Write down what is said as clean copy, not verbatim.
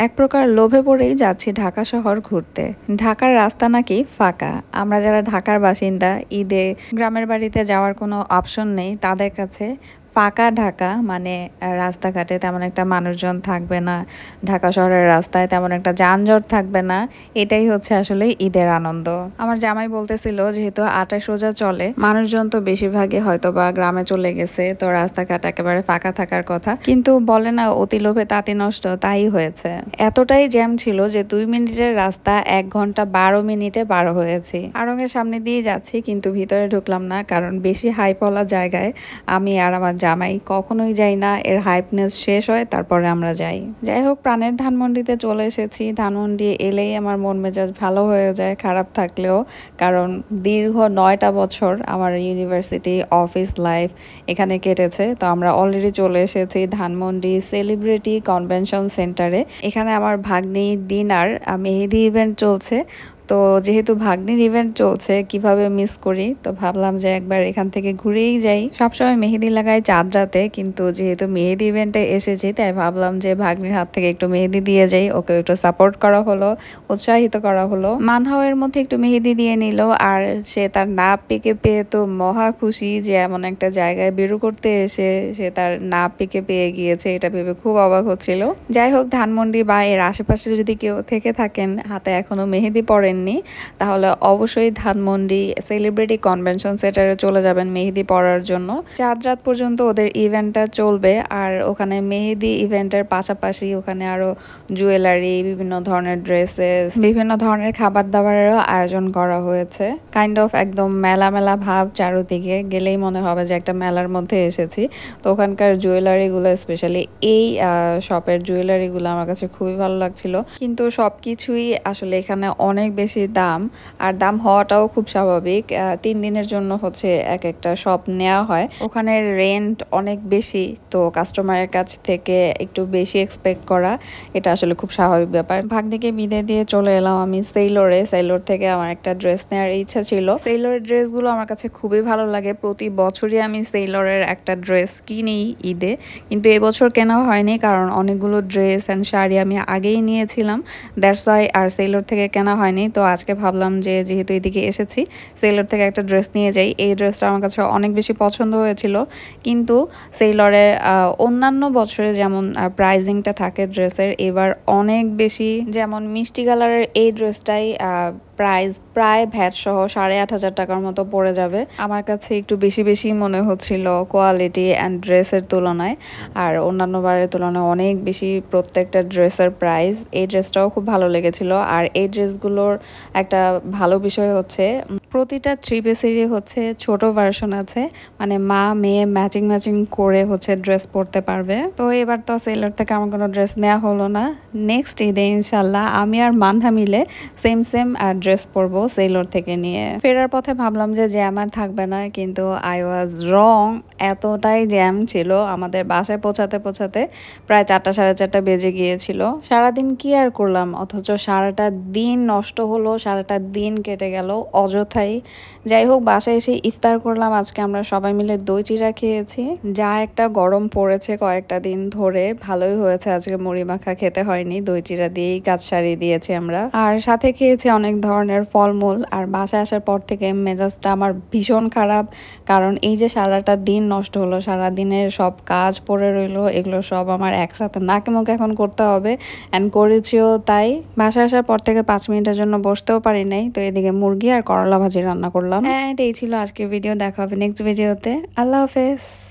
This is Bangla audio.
এক প্রকার লোভে পড়েই যাচ্ছি ঢাকা শহর ঘুরতে। ঢাকার রাস্তা নাকি ফাঁকা। আমরা যারা ঢাকার বাসিন্দা, ঈদে গ্রামের বাড়িতে যাওয়ার কোনো অপশন নেই, তাদের কাছে ফাঁকা ঢাকা মানে রাস্তাঘাটে তেমন একটা মানুষজন থাকবে না, ঢাকা শহরের রাস্তায় তেমন একটা যানজট থাকবে না, এটাই হচ্ছে আসলে ঈদের আনন্দ। আমার জামাই বলতেছিল যেহেতু ২৮ রোজা চলে, মানুষজন তো বেশিরভাগই হয়তো বা গ্রামে চলে গেছে, তো রাস্তাঘাট একেবারে ফাঁকা থাকার কথা, কিন্তু বলে না অতি লোভে তাঁতি নষ্ট, তাই হয়েছে। এতটাই জ্যাম ছিল যে ২ মিনিটের রাস্তা ১ ঘন্টা ১২ মিনিটে পার হয়েছি। আড়ং-এর সামনে দিয়ে যাচ্ছি কিন্তু ভিতরে ঢুকলাম না, কারণ বেশি হাইপওয়ালা জায়গায় আমি আর আমার জামাই কখনোই যাই না, এর হাইপনেস শেষ হয় তারপরে আমরা যাই। যাই হোক, প্রাণের ধানমন্ডিতে চলে এসেছি। ধানমন্ডি এলেই আমার মন মেজাজ ভালো হয়ে যায়, খারাপ থাকলেও, কারণ দীর্ঘ ৯টা বছর আমার ইউনিভার্সিটি অফিস লাইফ এখানে কেটেছে। তো আমরা অলরেডি চলে এসেছি ধানমন্ডি সেলিব্রিটি কনভেনশন সেন্টারে। এখানে আমার ভাগ্নি দিনার মেহেদি ইভেন্ট চলছে। তো যেহেতু ভাগ্নির ইভেন্ট চলছে, কিভাবে মিস করি, তো ভাবলাম যে একবার এখান থেকে ঘুরেই যাই। সবসময় মেহেদি লাগাই চাঁদ রাতে, কিন্তু যেহেতু মেহেদি ইভেন্টে এসেছি তাই ভাবলাম যে ভাগ্নির হাত থেকে একটু মেহেদি দিয়ে যাই, ওকে একটু সাপোর্ট করা হলো, উৎসাহিত করা হলো। মানহাওয়ের মধ্যে একটু মেহেদি দিয়ে নিল, আর সে তার নাপ পেকে পেয়ে তো মহা খুশি যে এমন একটা জায়গায় বেরু করতে এসে সে তার নাপ পেকে পেয়ে গিয়েছে, এটা ভেবে খুব অবাক হচ্ছিল। যাই হোক, ধানমন্ডি বা এর আশেপাশে যদি কেউ থেকে থাকেন, হাতে এখনো মেহেদি পড়েন, তাহলে অবশ্যই ধানমন্ডি সেলিব্রিটি কনভেনশন সেন্টারে চলে যাবেন মেহেদি পড়ার জন্য। চাঁদ রাত পর্যন্ত ওদের ইভেন্টটা চলবে, আর ওখানে মেহেদি ইভেন্টের পাশাপাশি ওখানে আরো জুয়েলারি, বিভিন্ন ধরনের ড্রেসেস, বিভিন্ন ধরনের খাবার দাবারেরও আয়োজন করা হয়েছে। কাইন্ড অফ একদম মেলা মেলা ভাব, চারদিকে গেলেই মনে হবে যে একটা মেলার মধ্যে এসেছি। তো ওখানকার জুয়েলারিগুলো, স্পেশালি এই শপের জুয়েলারিগুলো আমার কাছে খুবই ভালো লাগছিল, কিন্তু সবকিছুই আসলে এখানে অনেক বেশি দাম, আর দাম হওয়াটাও খুব স্বাভাবিক। ৩ দিনের জন্য হচ্ছে এক একটা শপ নেওয়া হয়, ওখানে রেন্ট অনেক বেশি, তো কাস্টমারের কাছ থেকে একটু বেশি এক্সপেক্ট করা এটা আসলে খুব স্বাভাবিক ব্যাপার। ভাগ্নিকে বিদায় দিয়ে চলে এলাম আমি সেইলরে। সেইলর থেকে আমার একটা ড্রেস নেওয়ার ইচ্ছা ছিল। সেইলরের ড্রেসগুলো আমার কাছে খুবই ভালো লাগে, প্রতি বছরই আমি সেইলরের একটা ড্রেস কিনি ঈদে, কিন্তু এবছর কেনা হয়নি কারণ অনেকগুলো ড্রেস অ্যান্ড শাড়ি আমি আগেই নিয়েছিলাম, দ্যাটস ওয়াই আর সেইলর থেকে কেনা হয়নি। তো আজকে ভাবলাম যে যেহেতু এদিকে এসেছি, সেইলর থেকে একটা ড্রেস নিয়ে যাই। এই ড্রেসটা আমার কাছে অনেক বেশি পছন্দ হয়েছিল, কিন্তু সেইলরে অন্যান্য বছরে যেমন প্রাইজিংটা থাকে ড্রেসের, এবার অনেক বেশি। যেমন মিষ্টি কালারের এই ড্রেসটাই প্রাইস প্রায় ভ্যাট সহ ৮,৫০০ টাকার মতো পড়ে যাবে। আমার কাছে একটু বেশি বেশি মনে হচ্ছিল কোয়ালিটি অ্যান্ড ড্রেসের তুলনায়, আর অন্যান্য বারের তুলনায় অনেক বেশি প্রত্যেকটা ড্রেসের প্রাইস। এই ড্রেসটাও খুব ভালো লেগেছিল, আর এই ড্রেসগুলোর একটা ভালো বিষয় হচ্ছে প্রতিটা 3 পিসেরই হচ্ছে ছোট ভার্সন আছে, মানে মা মেয়ে ম্যাচিং ম্যাচিং করে হচ্ছে ড্রেস পরতে পারবে। তো এবার তো সেলার থেকে আমার কোনো ড্রেস নেওয়া হলো না। নেক্সট ঈদে ইনশাল্লাহ আমি আর মানহা মিলে সেম ড্রেস পরবো সেলর থেকে নিয়ে। ফেরার পথে ভাবলাম যে জ্যাম আর থাকবে না, কিন্তু আই ওয়াজ রং। এতটাই জ্যাম ছিল, আমাদের বাসায় পৌঁছাতে পৌঁছাতে প্রায় ৪টা ৪:৩০ বেজে গিয়েছিল। সারাদিন কি আর করলাম, অথচ সারাটা দিন নষ্ট হলো, সারাটা দিন কেটে গেল অযথাই। যাই হোক, বাসায় এসে ইফতার করলাম। আজকে আমরা সবাই মিলে দই চিড়া খেয়েছি। যা একটা গরম পড়েছে কয়েকটা দিন ধরে, ভালোই হয়েছে আজকে মুড়ি মাখা খেতে হয়নি, দই চিড়া দিয়েই কাজ সারিয়ে দিয়েছি আমরা। আর সাথে খেয়েছি অনেক ধরনের ফলমূল। আর বাসায় আসার পর থেকে মেজাজটা আমার ভীষণ খারাপ, কারণ এই যে সারাটা দিন নষ্ট হলো, সারা দিনের সব কাজ পড়ে রইলো, এগুলো সব আমার একসাথে নাকে মুখে এখন করতে হবে, অ্যান্ড করেছিও তাই। বাসায় আসার পর থেকে 5 মিনিটের জন্য বসতেও পারি নাই, তো এদিকে মুরগি আর করলা ভাজি রান্না করলাম। এই ছিল আজকের ভিডিও, দেখা হবে নেক্সট ভিডিওতে। আল্লাহ হাফেজ।